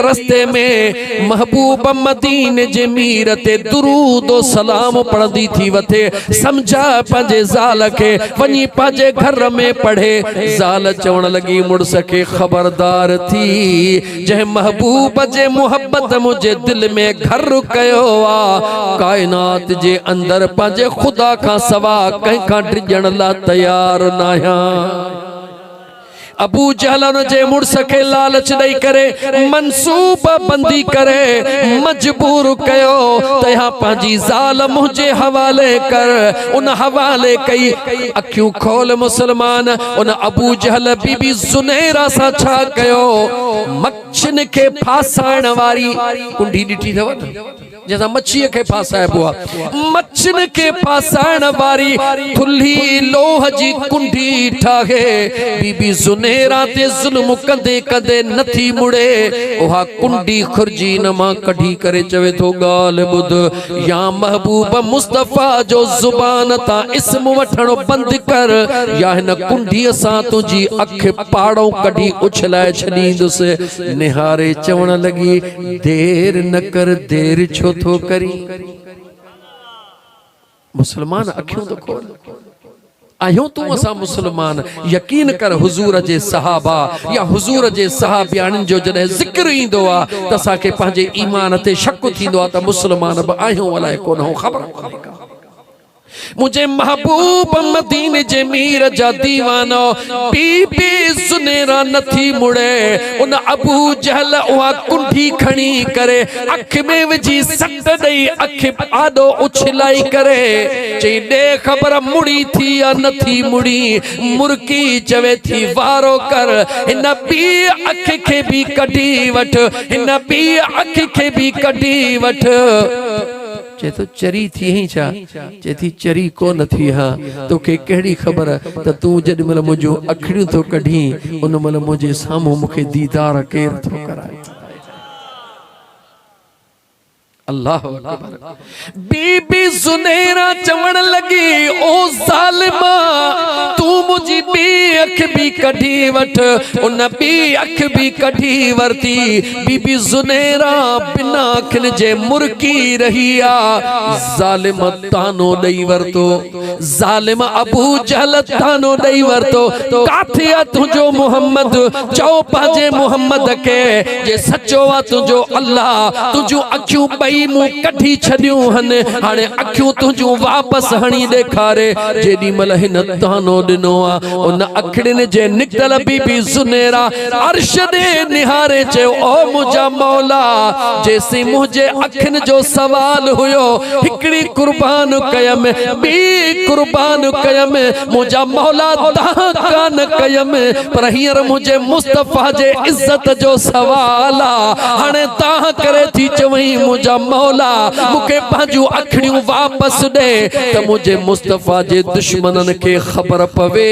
रस्ते में महबूब मदीने जे मीर ते दुरूद ओ सलाम पढ़ंदी थी वथे समझा पंहिंजे ज़ाल खे वञी पंहिंजे घर में पढ़े। ज़ाल चवण लगी मुड़स खे खबरदार थी जंहिं महबूब जे मोहब्बत मुझे दिल में घर कयो आ कायनात जे अंदर पंहिंजे खुदा का सवा कंहिंखां डिॼण ला तैयार न आहियां। अबू जहल जे मुड़स खे लालच ॾेई करे मनसूब बंदी करे मजबूर कयो त यहाँ पंहिंजी ज़ाल मुझे हवाले कर। उन हवाले कई। अखियूं खोल मुसलमान। उन अबू जहल बीबी ज़ुनैरा सां छा कयो मच्छिन के फासाइण वारी कुंडी ॾिठी अथव न जैसा मच्छीअ खे फासाइबो आहे। मच्छिन के फासाइण वारी थुल्ही लोह जी कुंडी ठाहे बीबी ज़ुनैरा ते ज़ुल्म कंदे कंदे नथी मुड़े उहा कुंडी खुरजी न मां कढी करे चवे थो ॻाल्हि ॿुध या महबूब मुस्तफ़ा जो ज़ुबान तां इस्म वठणो बंदि कर या हिन कुंडीअ सां तुंहिंजी अखि पाड़ो कढी उछलाए छॾींदुसि। निहारे चवण लगी देर न कर देर छो थो करी। मुसलमान अखियूं तो खोल आहियूं तू असां मुसलमान। यकीन कर हुजूर जे सहाबा या हुजूर जे सहाबियान जो जॾहिं ज़िक्र ईंदो आ त असांखे पंहिंजे ईमान ते शक थींदो आ त मुसलमान बि आहियूं अलाए कोन हो ख़बर। मुझे महबूब मदीने जे मीर जा दीवानो बीबी ज़ुनैरा नथी मुड़े। उन अबू जहल उहा कुंडी खणी करे अख में विझी सट ॾेई अख आॾो उछलाई करे चई ॾे ख़बर मुड़ी थी या नथी मुड़ी। मुर्की चवे थी वारो कर हिन ॿी अख खे बि कढी वठ हिन ॿी अख खे बि कढी वठ। चे तो चरी थी ही छा चे थी चरी कोन थी हा तोखे कहिड़ी ख़बर त तूं जेॾी महिल मुंहिंजूं अखियूं थो कढी उन महिल मुंहिंजे साम्हूं मूंखे दीदार केर थो कराए। अल्लाह अकबर। बीबी ज़ुनैरा चवण लगी ओ ज़ालिमा तू मुझी बी अख भी कढी वठ। उन बी अख भी कढी वरती। बीबी ज़ुनैरा बिना अखिन जे मुर्की रही आ। ज़ालिम तानो ॾेई वरतो। ज़ालिम अबू जहल तानो ॾेई वरतो। काथे आ तुंहिंजो मोहम्मद चओ पंहिंजे मोहम्मद के जे सचो आ तुंहिंजो अल्लाह तुंहिंजूं अखियूं ॿई मूं कढी छॾियूं हन हाणे अखियूं तुंहिंजूं वापसि हणी ॾेखारे। जेॾी महिल हिन तानो ॾिनो आहे उन अखियुनि जे निकतल बीबी ज़ुनैरा अर्श ॾे निहारे चयो ओ मुंहिंजा मौला जेसीं मुंहिंजे अखियुनि जो सवाल हुयो हिकिड़ी कुर्बान कयमि ॿी कुर्बान कयमि मुंहिंजा मौला तव्हां कान कयमि पर हींअर मुंहिंजे मुस्तफ़ा जे इज़त जो सवाल आहे हाणे तव्हां करे थी चवई मुंहिंजा मौला मूंखे पंहिंजूं अखियूं वापसि ॾे त मुंहिंजे मुस्तफ़ा जे दुश्मननि खे ख़बर पवे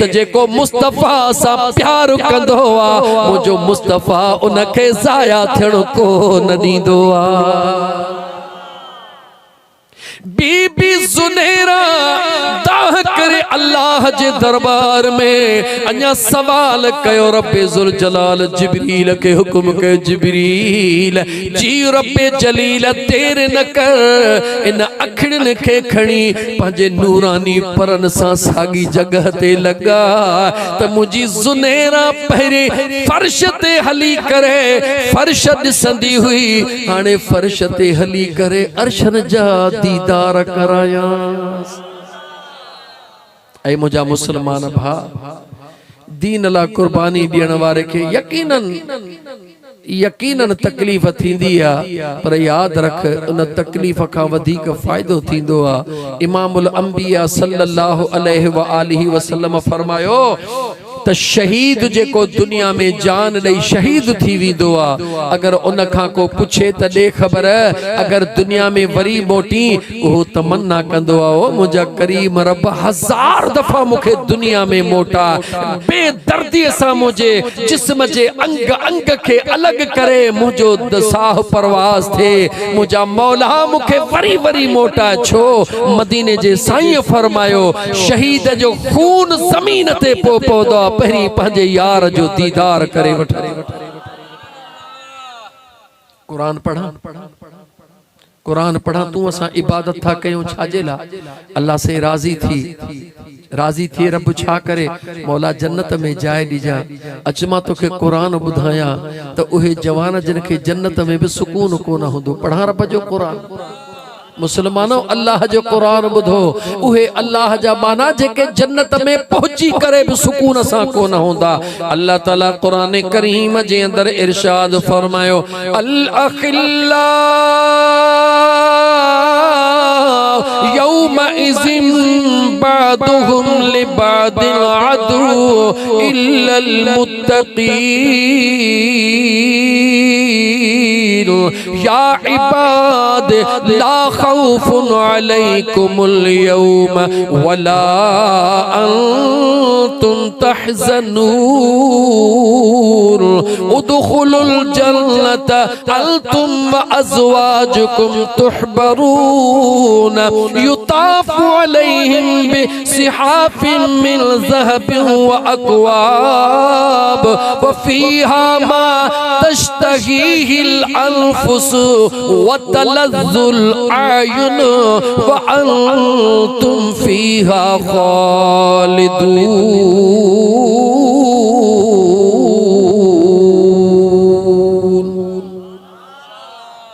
त जेको मुस्तफ़ा सां प्यार कंदो आहे मुंहिंजो मुस्तफ़ा उनखे ज़ाया थियण कोन ॾींदो आहे। बीबी ज़ुनैरा दाह करे अल्लाह जे दरबार में अञा सवाल कयो रब्बे ज़ुल जलाल जिब्रील के हुक्म के जिब्रील जी रब्बे जलील देर न कर इन अखियुनि खे खणी पंहिंजे नूरानी परन सां साॻी जगह ते लगा त मुंहिंजी ज़ुनैरा पहिरीं फर्श ते हली करे फर्श ॾिसंदी हुई हाणे फर्श ते हली करे अर्शन जा दीदार करायास। ऐ मुंहिंजा मुसलमान भा दीन ला कुर्बानी ॾियण वारे खे यकीनन तकलीफ़ थींदी आहे पर यादि रख उन तकलीफ़ खां वधीक फ़ाइदो थींदो आहे। इमामुल अंबिया सल्लल्लाहु अलैहि व आलिहि वसल्लम फरमायो त शहीद जेको दुनिया में जान ॾेई शहीद थी वेंदो आहे अगर उन खां को पुछे त ॾे ख़बर अगर दुनिया में वरी मोटी उहो तमन्ना कंदो आहे ओ मुंहिंजा करीम रब 1000 दफ़ा मूंखे दुनिया में मोटा बेदर्दीअ सां मुंहिंजे जिस्म जे अंग अंग खे अलॻि करे मुंहिंजो साह परवाज़ थिए मुंहिंजा मौला मूंखे वरी वरी मोटा छो। मदीने जे साईं फरमायो शहीद जो खून ज़मीन ते पवंदो आहे पहिरीं पंहिंजे यार जो दीदार करे वठे। कुरान पढ़ा, कुरान पढ़ा तू असा इबादत था कयूं छाजे ला? अल्लाह से राजी थी रब छा करे? मौला जन्नत में जाए दीजा। अच मां तोखे कुरान बुधाया तो उहे जवान जिन के जन्नत में भी सुकून कोन हुंदो। पढ़ा रब जो कुरान। मुसलमानों अल्लाह जो कुरान बुधो उहे अल्लाह जा माना जेके जन्नत में पहुंची करे भी सुकून सा को न होंदा। अल्लाह ताला कुरान करीम जे अंदर इरशाद फरमायो अल अखिल्ला यौम इज़िम बादुहुम लिबादिन अदु इल्लल मुत्तकीन या इबाद ला खौफुन अलैकुमुल यौम वला अंतुम तहज़नून उदखुलुल जन्नत अंतुम व अज़वाजुकुम तुहबरून युताफु अलैहिम बिसिहाफिन मिन ज़हबिन व अक्वाब व फीहा मा तश्तहीहिल अनफुस व तलज़्ज़ुल आयुन व अंतुम फीहा खालिदून।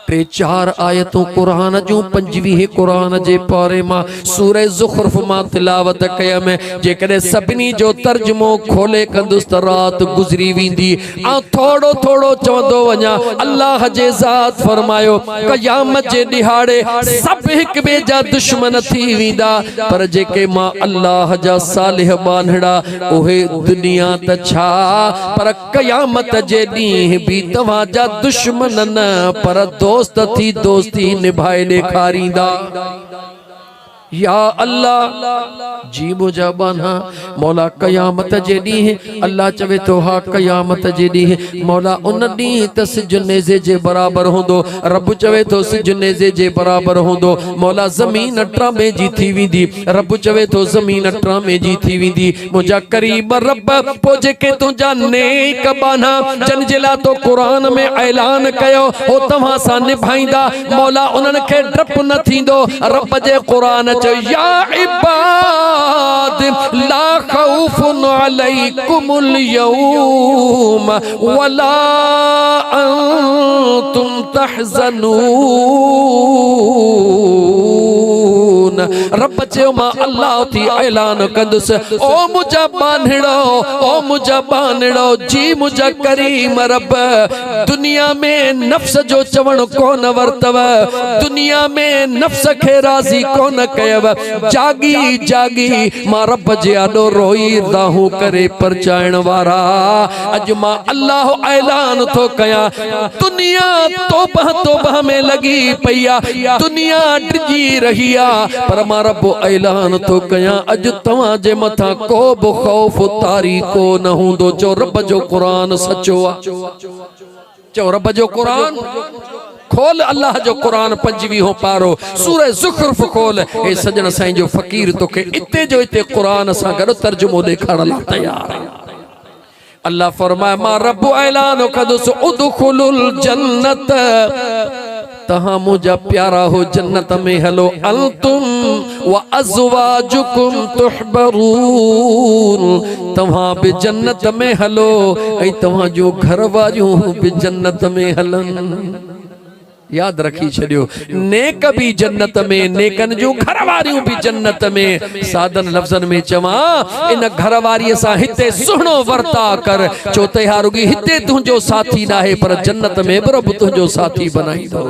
टे चार आयतों कुरान जूं 25 कुरान जे पारे मां सूरह ज़ुख़्रुफ़ मां तिलावत कयम। जेकॾहिं सभिनी जो तर्जुमो खोले कंदुसि त रात गुज़री वेंदी। ऐं थोड़ो थोड़ो चवंदो वञा अल्लाह जे ज़ात फरमायो क़यामत जे ॾिहाड़े सभु हिक ॿिए जा दुश्मन थी वेंदा, पर जेके मां अल्लाह जा सालिह बांधड़ा उहे दुनिया त छा पर क़यामत जे ॾींहुं भी तव्हां जा दुश्मन न पर दोस्त थी दोस्ती निभाए ॾेखारींदा। या अल्लाह जी मुझा बाना मौला क़यामत जे ॾींहुं अल्लाह चवे तो हा क़यामत जे ॾींहुं मौला उन ॾींहुं त सिज नेज़े जे बराबर होंदो। रब चवे तो सिज नेज़े जे बराबर होंदो। मौला ज़मीन अट्रामे जी थी वेंदी। रब चवे तो ज़मीन अट्रामे जी थी वेंदी। मुझा करीब रब पो जेके तुंहिंजा नेक बाना जन जे लाइ तो क़ुरान में ऐलान कयो हो तव्हां सां निभाईंदा। मौला उन्हनि खे डप न थींदो। रब जे क़ुरान या इबाद ला खौफुन अलैकुमुल यौम वला अंतुम तहज़नून। रब चयो मां अल्लाह थी ऐलान कंदुसि ओ मुझा बानड़ो जी मुझा करीम रब दुनिया में नफ्स जो चवण कोन वरतव, दुनिया में नफ्स खे राज़ी कोन कयव। जागी जागी मां रब जे आॾो रोई दाहूं करे परचाइण वारा अज मां अल्लाह ऐलान थो कयां दुनिया तौबह में लगी पई आ, दुनिया डिजी रही आ, पर मां रब ऐलान थो कयां अज तव्हां जे मथां को बि खौफ तारी को न हूंदो। चो रब जो क़ुरान सचो आ। चो रब जो क़ुरान खोल। अल्लाह जो कुरान 25 पारो सूरह ज़ुख़्रुफ़ खोल। ए सजन साईं जो फ़कीर तोखे इते जो इते कुरान सां गॾु तर्जुमो ॾेखारण लाइ तयार आहे। अल्लाह फरमाए मां रब ऐलान कंदुसि उदखुलुल जन्नत तहां मुझा प्यारा हो जन्नत में हलो अंतुम व अज़वाजुकुम तुहबरून तव्हां भी जन्नत में हलो ऐं तव्हां जो घर वारियूं भी जन्नत में हलन। याद रखी छड़ियो नेक भी जन्नत में नेकन जो घर वारियूं भी जन्नत में। सादन लफ्ज़न में चवा इन घर वारी सा हिते सुहणो वर्ता कर चो तयारुगी हिते तुंहिंजो साथी नाहे पर जन्नत में रब तुंहिंजो साथी बनाईंदो।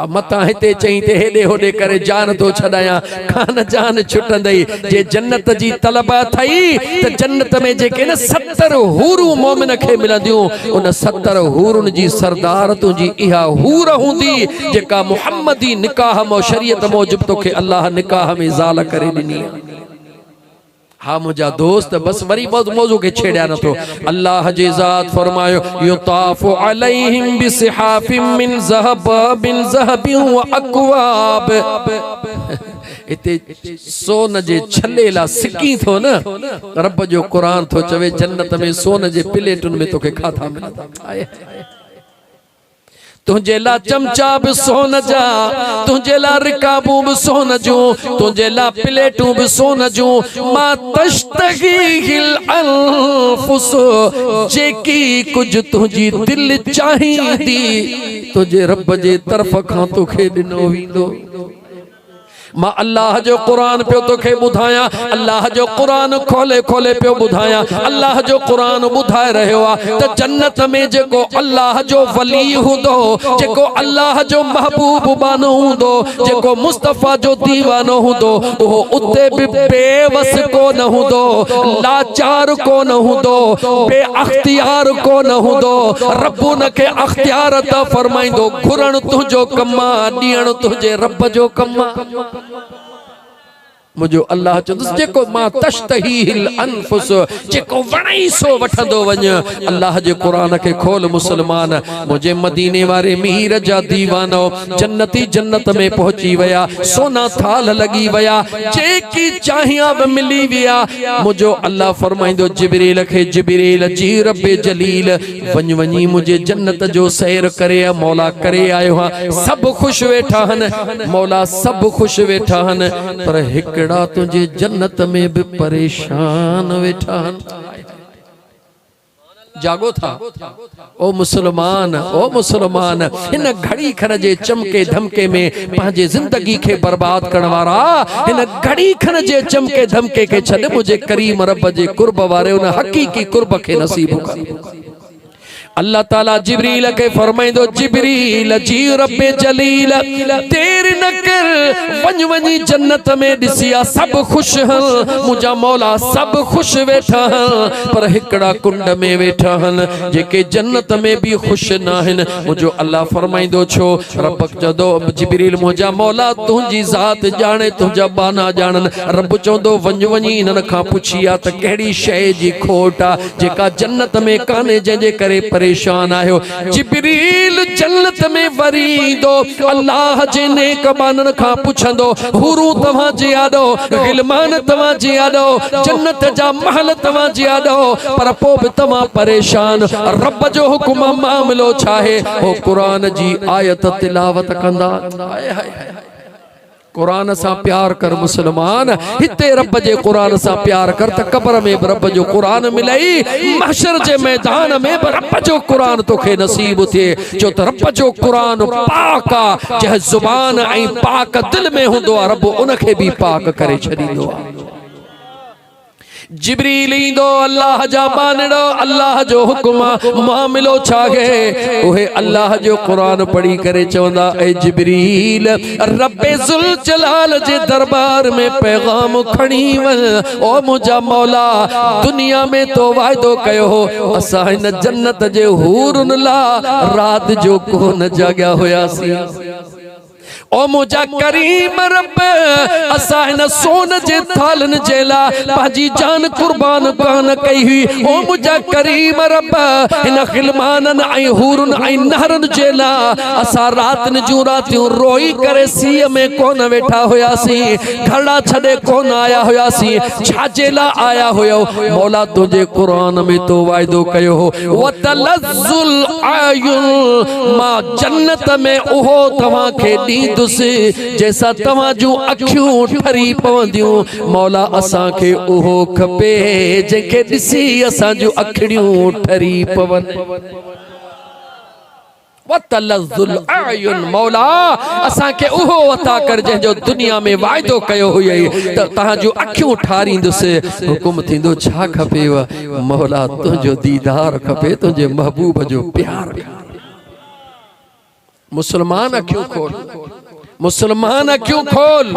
मता हिते चई ते हेडे होडे करे जान तो छडाया खान जान छुटंदई। जे जन्नत जी तलब थई त जन्नत में जेके न 70 हूरू मोमिन खे मिलंदियूं उन 70 हूरुन जी सरदार तुंहिंजी इहा हूर हूंदी जेका मुहम्मदी निकाह मो शरीयत मौजूब तोखे अल्लाह निकाह में ज़ाल करे ॾिनी। हाँ मुझा दोस्त बस वरी मौजू के छेड़िया न तो। अल्लाह जी ज़ात फरमायो युताफु अलैहिम बिसिहाफिम मिन ज़हबिन व अक्वाब। इते सोन जे छले ला सिकी थो न रब जो कुरान थो चवे जन्नत में सोन जे प्लेटुन में तोखे खाधा मिलंदा। तुझे ला चमचा भी सोन जा, तुझे ला रिकाबू भी सोन जो, तुझे ला प्लेटू भी सोन जो। मा तश्तगीहिल अनफुस, जेकी कुछ तुझी दिल चाहिदी तुझे रब जे तरफ खां तोखे ॾिनो वेंदो। मां अल्लाह जो कुरान पे तोखे ॿुधायां, अल्लाह जो कुरान खोले खोले पे ॿुधायां। अल्लाह जो कुरान ॿुधाए रहियो आहे त जन्नत में जेको अल्लाह जो वली हूंदो, जेको अल्लाह जो महबूब बानो हूंदो, जेको मुस्तफ़ा जो दीवानो हूंदो, उहो उते बि बेवस कोन हूंदो, लाचार कोन हूंदो, बेअख्तियार कोन हूंदो। रब उनखे अख्तियार अता फरमाईंदो। घुरण तुंहिंजो कमु आहे, ॾियण तुंहिंजे रब जो कमु आहे। मुझो अल्लाह चंदुस जेको मां तश्तहील अनफुस, जेको वणई सो वठंदो वञ। अल्लाह जे कुरान के खोल मुसलमान। मुझे मदीने वारे मीर जा दीवानो जन्नती जन्नत में पहुंची वया, सोना थाल लगी वया, जेकी चाहिया बि मिली विया। मुझो अल्लाह फरमाइंदो जिब्रील के, जिब्रील जी रब्बे जलील वञ वञी मुझे जन्नत जो सैर करे। मौला करे आयो हां, सब खुश वेठा हन, मौला सब खुश वेठा हन, पर हिक तुझे जन्नत में भी परेशान वेठा। जागो था ओ मुसलमान, ओ मुसलमान। इन घड़ी खन जे चमके धमके में पंहिंजे जिंदगी के बर्बाद करण वारा, इन घड़ी खन जे चमके धमके के छॾ मुझे करीम रब जे कुर्ब वारे उन हकीकी कुर्ब के नसीब कर। अल्लाह ताला जिब्रील के फरमाइंदो, जिब्रील जी रब्बे जलील देर न कर, वञ वञी जन्नत में ॾिसिया सब खुश हन, मुझा मौला सब खुश वेठा हन, पर हिकड़ा कुंड में वेठा हन जेके जन्नत में भी खुश न आहिनि। मुझो अल्लाह फरमाइंदो छो? रब चवंदो जिब्रील मुझा मौला तुंहिंजी ज़ात ॼाणे, तुंहिंजा बाना ॼाणनि। रब चवंदो वञ वञी इन्हनि खां पुछिया त कहिड़ी शइ जी खोट आहे जेका जन्नत में कान्हे, जंहिंजे करे परेशान आयो। जिब्रील जन्नत में वरी दो अल्लाह जे नेक बानन खां पुछंदो, हुरू तव्हां जे आॾो, गिलमान तव्हां जे आॾो, जन्नत जा महल तव्हां जे आॾो, पर पोइ बि तव्हां परेशान। रब जो हुक्म मामलो छा आहे? हो कुरान जी आयत तिलावत कंदा। हाय हाय हाय, कुरान सा प्यार कर मुसलमान। हिते रब जे कुरान सा प्यार कर त कब्र में भी रब जो कुरान मिलई, महशर जे मैदान में भी रब जो कुरान तोखे नसीब थे। जो त रब जो कुरान पाक आ, जह जुबान ऐं पाक दिल में हुंदो आ, रब उनखे भी पाक करे छॾींदो आ। जिब्रील ईंदो, अल्लाह जा बानड़ो, अल्लाह जो हुक्म मामिलो छा है? ओहे अल्लाह जो कुरान पढ़ी करे चवंदा, ए जिब्रील रब्बे जुल जलाल जे दरबार में पैगाम खणी वञ। ओ मुझा मौला दुनिया में तो वायदो कयो हो, असां हिन जन्नत जे हूरन ला रात जो कोन जाॻिया हुयासीं। ओ मुझा करीम रब असां हिन सोन जे थालन जे लाइ पंहिंजी जान कुर्बान कान कई हुई। ओ मुझा करीम रब हिन गिलमानन ऐं हूरन ऐं नहरन जे लाइ असां रातन जूं रातियूं रोई करे सीअ में कोन वेठा हुयासीं, घड़ा छॾे कोन आया हुयासीं। छाजे लाइ आया हुयो? मौला तुंहिंजे कुरान में तो वाइदो कयो हो, वतलज़ुल आयुन, मां जन्नत में उहो तव्हां खे ॾींदुसि जैसा तव्हां जूं अखियूं ठरी पवंदियूं। मौला असां खे उहो खपे जंहिंखे ॾिसी असां जूं अखियूं ठरी पवनि। वतलज़ुल आयुन, मौला असां खे उहो अता कर जंहिंजो दुनिया में वाइदो कयो हुयई त तव्हां जूं अखियूं ठारींदुसि। हुकुम थींदो छा खपेव? मौला तुंहिंजो दीदार खपे, तुंहिंजे महबूब जो प्यार। मुसलमान अखियूं खोल, मुसलमान अखियूं खोल।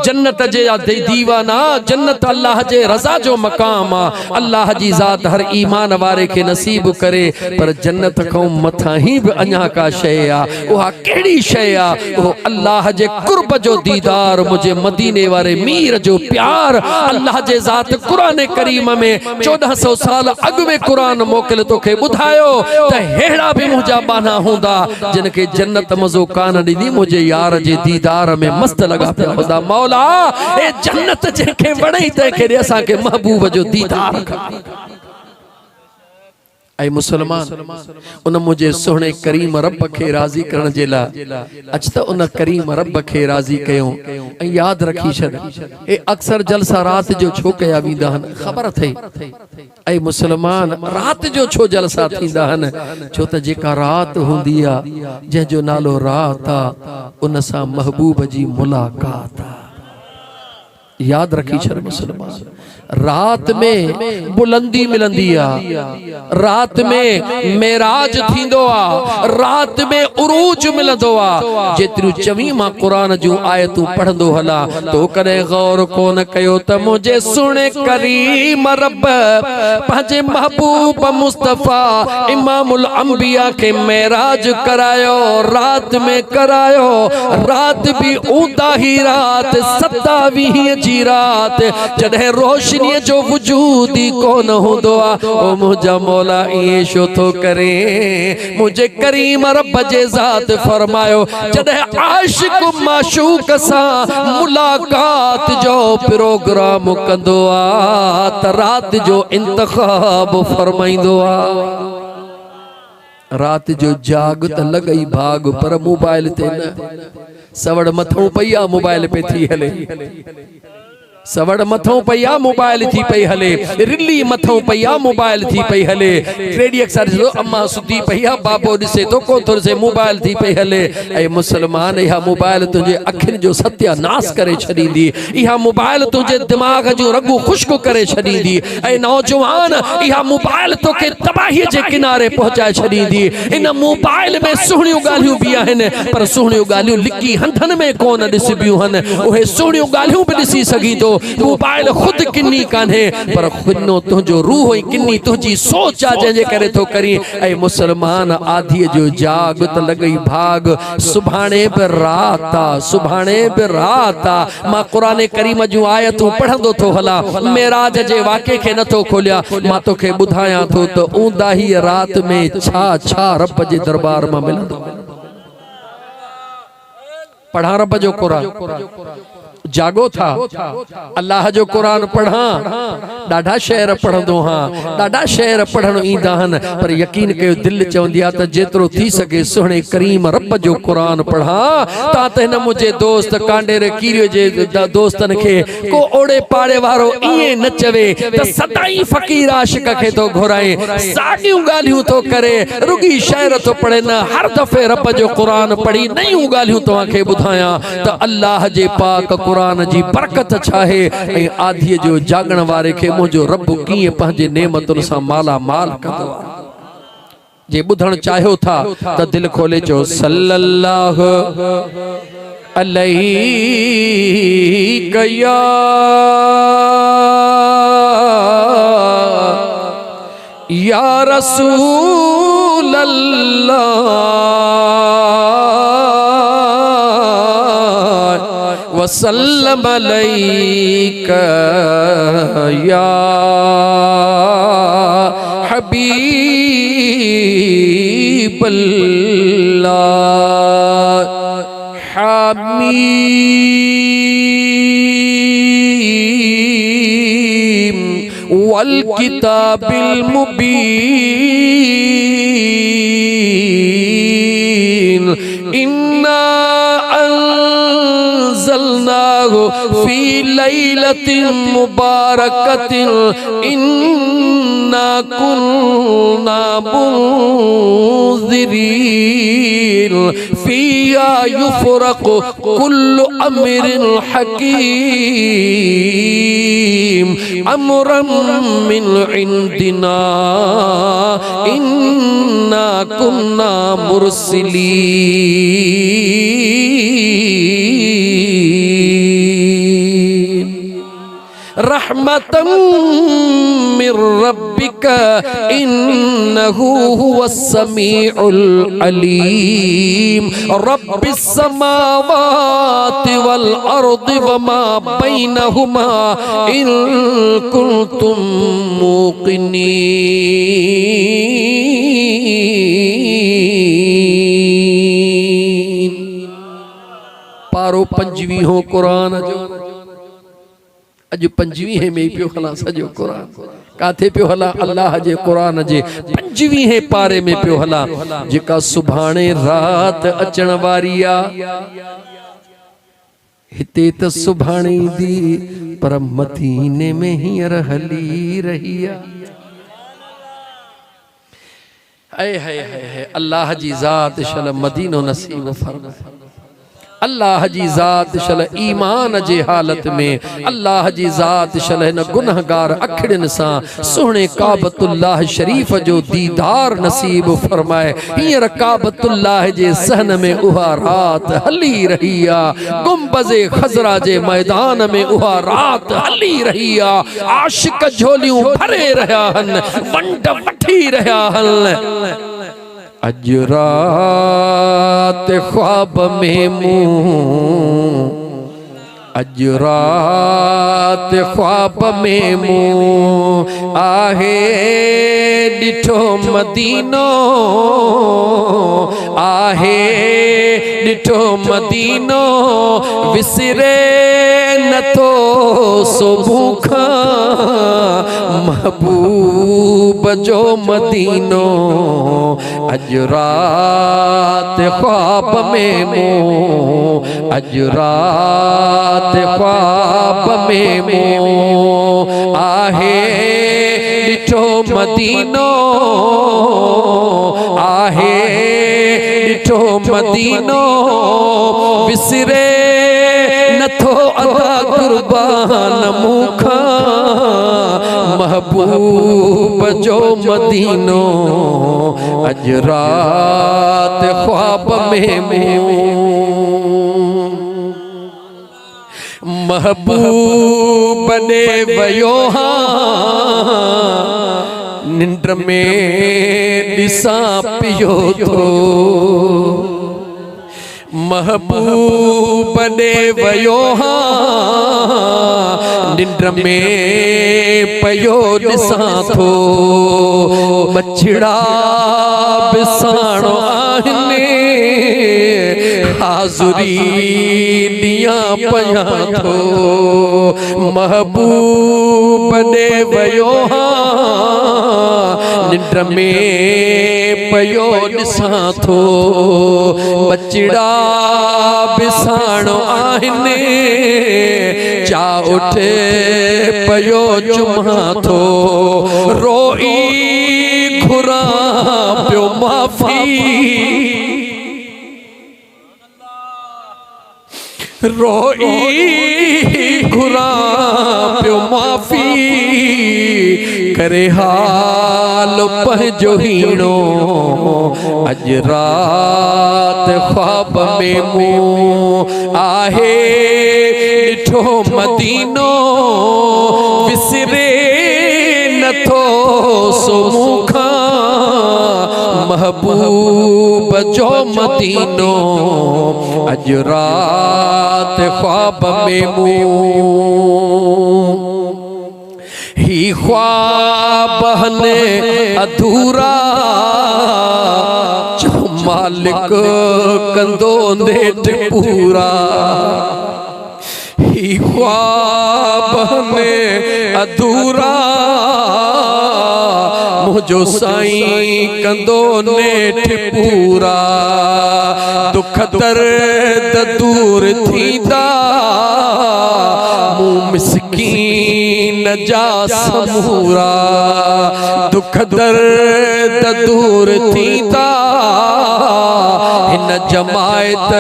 जन्नत जे दीवाना, जन्नत अल्लाह जे रज़ा जो मकाम आ। अल्लाह जी ज़ात हर ईमान वारे के नसीब करे, पर जन्नत खां मथां ही भी अञा का शय आ। उहा कहिड़ी शय आ? उहो अल्लाह जे कुर्ब जो दीदार, मुझे मदीने वारे मीर जो प्यार। अल्लाह जे ज़ात कुरान करीम में 1400 साल अॻु में कुरान मोकिल तोखे ॿुधायो त हेड़ा भी मुंहिंजा बाना हूंदा जिनखे जन्नत मज़ो कान ॾींदी, मुझे यार जे दीदार में मस्त लगा पिया हूंदा। मौला ए जन्नत जंहिंखे वणई तंहिंखे ॾे, असांखे महबूब जो दीदार खपे। ऐ मुसलमान उन मुझे सोहणे करीम रब के राजी करण जे ला अच त उन करीम रब के राजी कयो ऐ याद रखी छॾ ए अक्सर जलसा रात जो छो कया वींदा हन खबर थई ऐ मुसलमान रात जो छो जलसा थींदा हन छो त जेका रात हुंदी आ जंहिं जो नालो रात आ उन सां महबूब जी मुलाकात आ याद रखी छर मुसलमान रात में बुलंदी मिलंदी आ रात में मेराज थींदो आ रात में उरूज मिलंदो आ जेतिरियूं चवी मां कुरान जूं आयतूं पढ़ंदो हला तो कदे गौर कोन कयो त मुझे सुने करीम रब पंहिंजे महबूब मुस्तफा इमामुल अंबिया के मेराज करायो रात में करायो रात भी ऊंदा ही रात 27 जी रात जॾहिं रोशनी जो वजूद ही कोन हुंदो आ ओ मुझा मौला ये शो तो करे मुझे करीम रब जे ज़ात फरमायो जॾहिं आशिक माशूक सां मुलाकात जो प्रोग्राम कंदो आ त रात जो इंतखाब फरमाइंदो आ रात जो जाग त लगई भाग पर मोबाइल ते न सवड़ मथों पई मोबाइल पे थी हले सवड़ मथों पई मोबाइल थी पई हले रिली मथों पई मोबाइल थी पई हले रेडियो सर अम्मा सुती पई बाबो दिसे तो को थोर से मोबाइल थी पई हले ए मुसलमान या मोबाइल तुझे अखिन जो सत्यानाश करे छडींदी या मोबाइल तुझे दिमाग जो रगू खुश्क करे छडींदी ए नौजवान या मोबाइल तो के तबाही जे किनारे पहुंचाए छडींदी इन मोबाइल में सुहणियों गालियों भी आहिन पर सुहणियों गालियों लिकी हंधन में कोन दिसबियूं हन ओहे सुहणियों गालियों भी दिसी सगी तो मोबाइल खुद किन्नी कान्हे पर खुनो तुझो रूह ही किन्नी तुझी सोच आ जे करे तो करी ऐ मुसलमान आधी जो जाग त लगई भाग सुभाणे पे राता सुभाणे पे राता मां कुरान करीम जो आयतूं पढ़ंदो तो हला मेराज जे वाक़े के नथो खोलिया मां तोखे बुधाया तो त ऊंदा ही रात में छा छा रब जे दरबार में मिलंदो पढ़ा रब जो कुरान जागो था अल्लाह जो कुरान पढ़ा डाढा शेर पढ़ंदो हां डाढा शेर पढ़ण ईंदा हन पर यकीन कयो दिल चवंदी आ त जेतिरो थी सके सुहणे करीम रब जो कुरान पढ़ा ता त हिन मुझे दोस्त कांडेर कीरियो जे दोस्तन के को ओड़े पाड़े वारो इए न चवे त सदाई फकीर आशिक के तो घुराए सागियूं गालियूं तो करे रुगी शेर तो पढ़े न हर दफे रब जो कुरान पढ़ी नयूं गालियूं तव्हां के बुधाया त अल्लाह जे पाक कुरान जी बरकत छाहे ऐं आधी जो जागण वारे के मुझो रब कीअं पंहिंजे नेमतुन सां माला माल कंदो जे बुधण चाहियो था त दिल खोले चो सल्लल्लाहु अलैहि कया या रसूल अल्लाह वसल्लम अलैका या हबीब अल्लाह हामीम वल किताबिल मुबीन इन्ना फी लैलतिन मुबारकतिन इन्ना कुन्ना मुन्ज़िरीन फ़ीहा युफ़रक़ु कुल्लु अम्रिन हकीम अम्रन मिन इंदिना इन्ना कुन्ना मुरसिलीन रहमतन मिर रब्बिका इन्नहु हुवस समीउल अलीम रब्बिस समावाति वल अर्दि वमा बैनहुमा इन कुंतुम मुक़िनीन पारो 25 कुरान जो अज 25 में पियो हला सजो कुरान काथे पियो हला अल्लाह जे कुरान जे 25 पारे में पियो हला जेका सुभाणे रात अचण वारी आ हिते त सुभाणे दी पर मदीने में हींअर हली रही आ। हाय हाय हाय अल्लाह जी ज़ात शल मदीनो नसीब फरमाए। अल्लाह जी ज़ात शल ईमान जे हालत में अल्लाह जी ज़ात शल न गुनहगार अखड़न सा सोहणे काबतुल्लाह शरीफ जो दीदार नसीब फरमाए। हींअर काबतुल्लाह जे सहन में उहा रात हली रही आ गुंबज़े खज़रा जे मैदान में उहा रात हली रही आ। आशिक झोलियूं भरे रहा हन वंड वठी रहा हन। अज रात ख्वाब में मूं अज रात ख्वाब में मूं आहे डिठो मदीनो आहे डिठो मदीनो विसरे न तो सुबह खां महबूब जो मदीनो अज रात ख्वाब में मूं अज रात ख्वाब में मूं आहे डिठो मदीनो आहे डिठो मदीनो विसरे नथो अदा कुर्बान मुखा महबूब जो मदीनो अज रात ख्वाब में महबूब ने वयो निंड में दिसा पियो थो महबूब ने वयो निंड में पयो दिसा थो बछड़ा बिसाणो आहिने हाज़ुरी दिया पया थो महबूब ने वयो निंड में पयो दिसा थो बछड़ा बिसाणो आहिने चा उठे पयो चुमा थो रोई घुरा पियो माफ़ी रोई घुरा पियो माफ़ी करे हाल पंहिंजो हीणो अज रात ख्वाब में मूं आहे डिठो मदीनो विसरे नथो सो मुखा महबूब जो मदीनो अज रात ख्वाब में मूं ही ख्वाब हने अधूरा जो मालिक कंदो नेठ पूरा ही ख्वाब हने अधूरा मुझो साईं कंदो नेठ पूरा दुख दर्द दूर थींदा मूं मिस्कीन जा समूरा दुख दर्द दूर थींदा हिन जमायत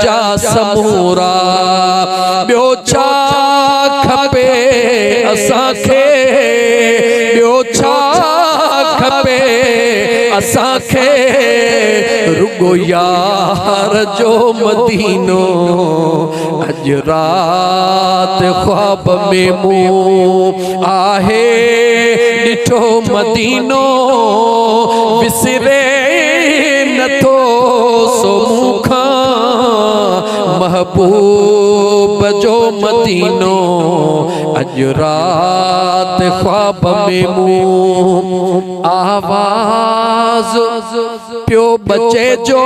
जा समूरा ॿियो छा खपे असांखे ॿियो छा खपे असांखे रुगो यार जो मदीनो अज रात ख्वाब में मूं आहे डिठो मदीनो विसरे नथो सो मुखा महबूब जो मदीनो अज रात ख्वाब में मूं आवाज पियो बचे जो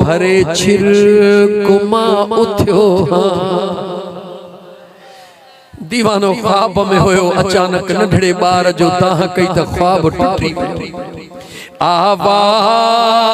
भरे छिरकुमा उथियो दीवानो ख्वाब में होयो अचानक नंढड़े बार जो ताह कई त ख्वाब टुटी आवाज